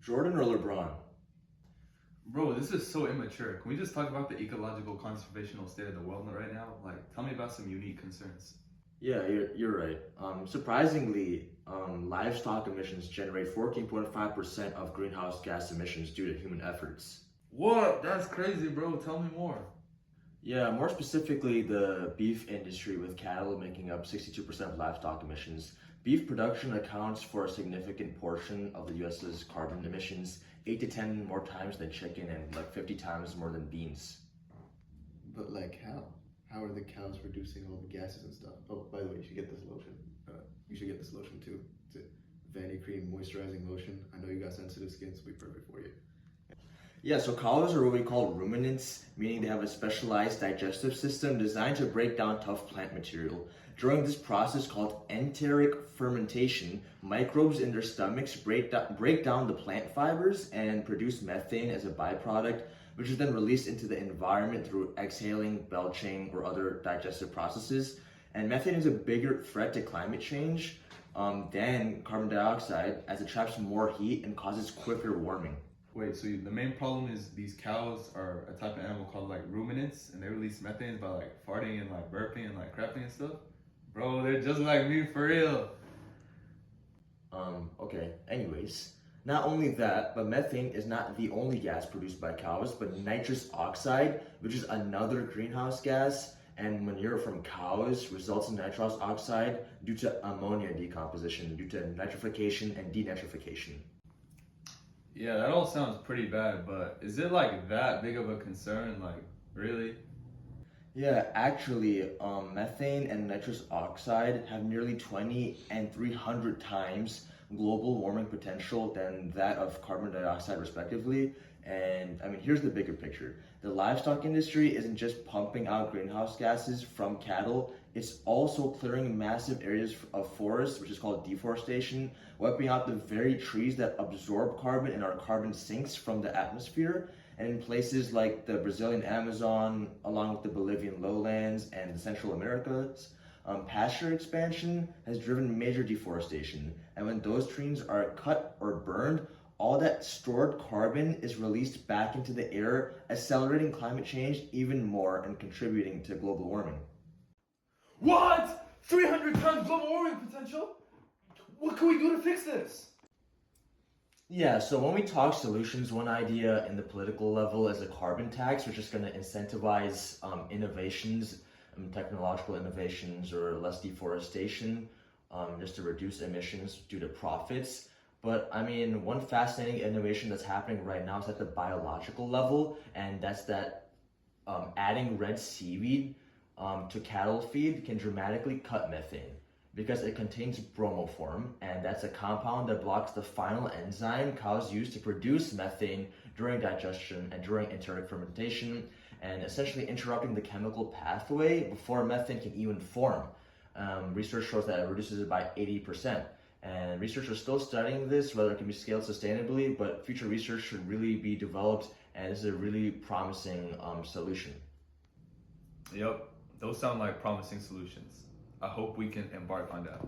Jordan or LeBron? Bro, this is so immature. Can we just talk about the ecological conservational state of the world right now? Like, tell me about some unique concerns. Yeah, you're right. Surprisingly, livestock emissions generate 14.5% of greenhouse gas emissions due to human efforts. What? That's crazy, bro. Tell me more. Yeah, more specifically, the beef industry, with cattle making up 62% of livestock emissions. Beef production accounts for a significant portion of the US's carbon emissions, 8 to 10 more times than chicken and like 50 times more than beans. But like how? How are the cows reducing all the gases and stuff? Oh, by the way, you should get this lotion. You should get this lotion too. It's a Vanity Cream moisturizing lotion. I know you got sensitive skin, so it'll be perfect for you. Yeah, so cows are what we call ruminants, meaning they have a specialized digestive system designed to break down tough plant material. During this process called enteric fermentation, microbes in their stomachs break down the plant fibers and produce methane as a byproduct, which is then released into the environment through exhaling, belching, or other digestive processes. And methane is a bigger threat to climate change than carbon dioxide, as it traps more heat and causes quicker warming. Wait, so the main problem is these cows are a type of animal called like ruminants, and they release methane by like farting and like burping and like crapping and stuff? Bro, they're just like me for real. Okay, anyways. Not only that, but methane is not the only gas produced by cows, but nitrous oxide, which is another greenhouse gas, and manure from cows results in nitrous oxide due to ammonia decomposition, due to nitrification and denitrification. Yeah, that all sounds pretty bad, but is it like that big of a concern? Like, really? Yeah, actually, methane and nitrous oxide have nearly 20 and 300 times global warming potential than that of carbon dioxide, respectively. And I mean, here's the bigger picture. The livestock industry isn't just pumping out greenhouse gases from cattle, it's also clearing massive areas of forest, which is called deforestation, wiping out the very trees that absorb carbon and are carbon sinks from the atmosphere. And in places like the Brazilian Amazon, along with the Bolivian lowlands and the Central Americas, pasture expansion has driven major deforestation. And when those trees are cut or burned, all that stored carbon is released back into the air, accelerating climate change even more and contributing to global warming. What? 300 times global warming potential? What can we do to fix this? Yeah, so when we talk solutions, one idea in the political level is a carbon tax, which is going to incentivize innovations, technological innovations, or less deforestation, just to reduce emissions due to profits. But I mean, one fascinating innovation that's happening right now is at the biological level, and that's that adding red seaweed to cattle feed can dramatically cut methane because it contains bromoform, and that's a compound that blocks the final enzyme cows use to produce methane during digestion and during enteric fermentation, and essentially interrupting the chemical pathway before methane can even form. Research shows that it reduces it by 80%. And researchers are still studying this, whether it can be scaled sustainably, but future research should really be developed, and this is a really promising solution. Yep, those sound like promising solutions. I hope we can embark on that.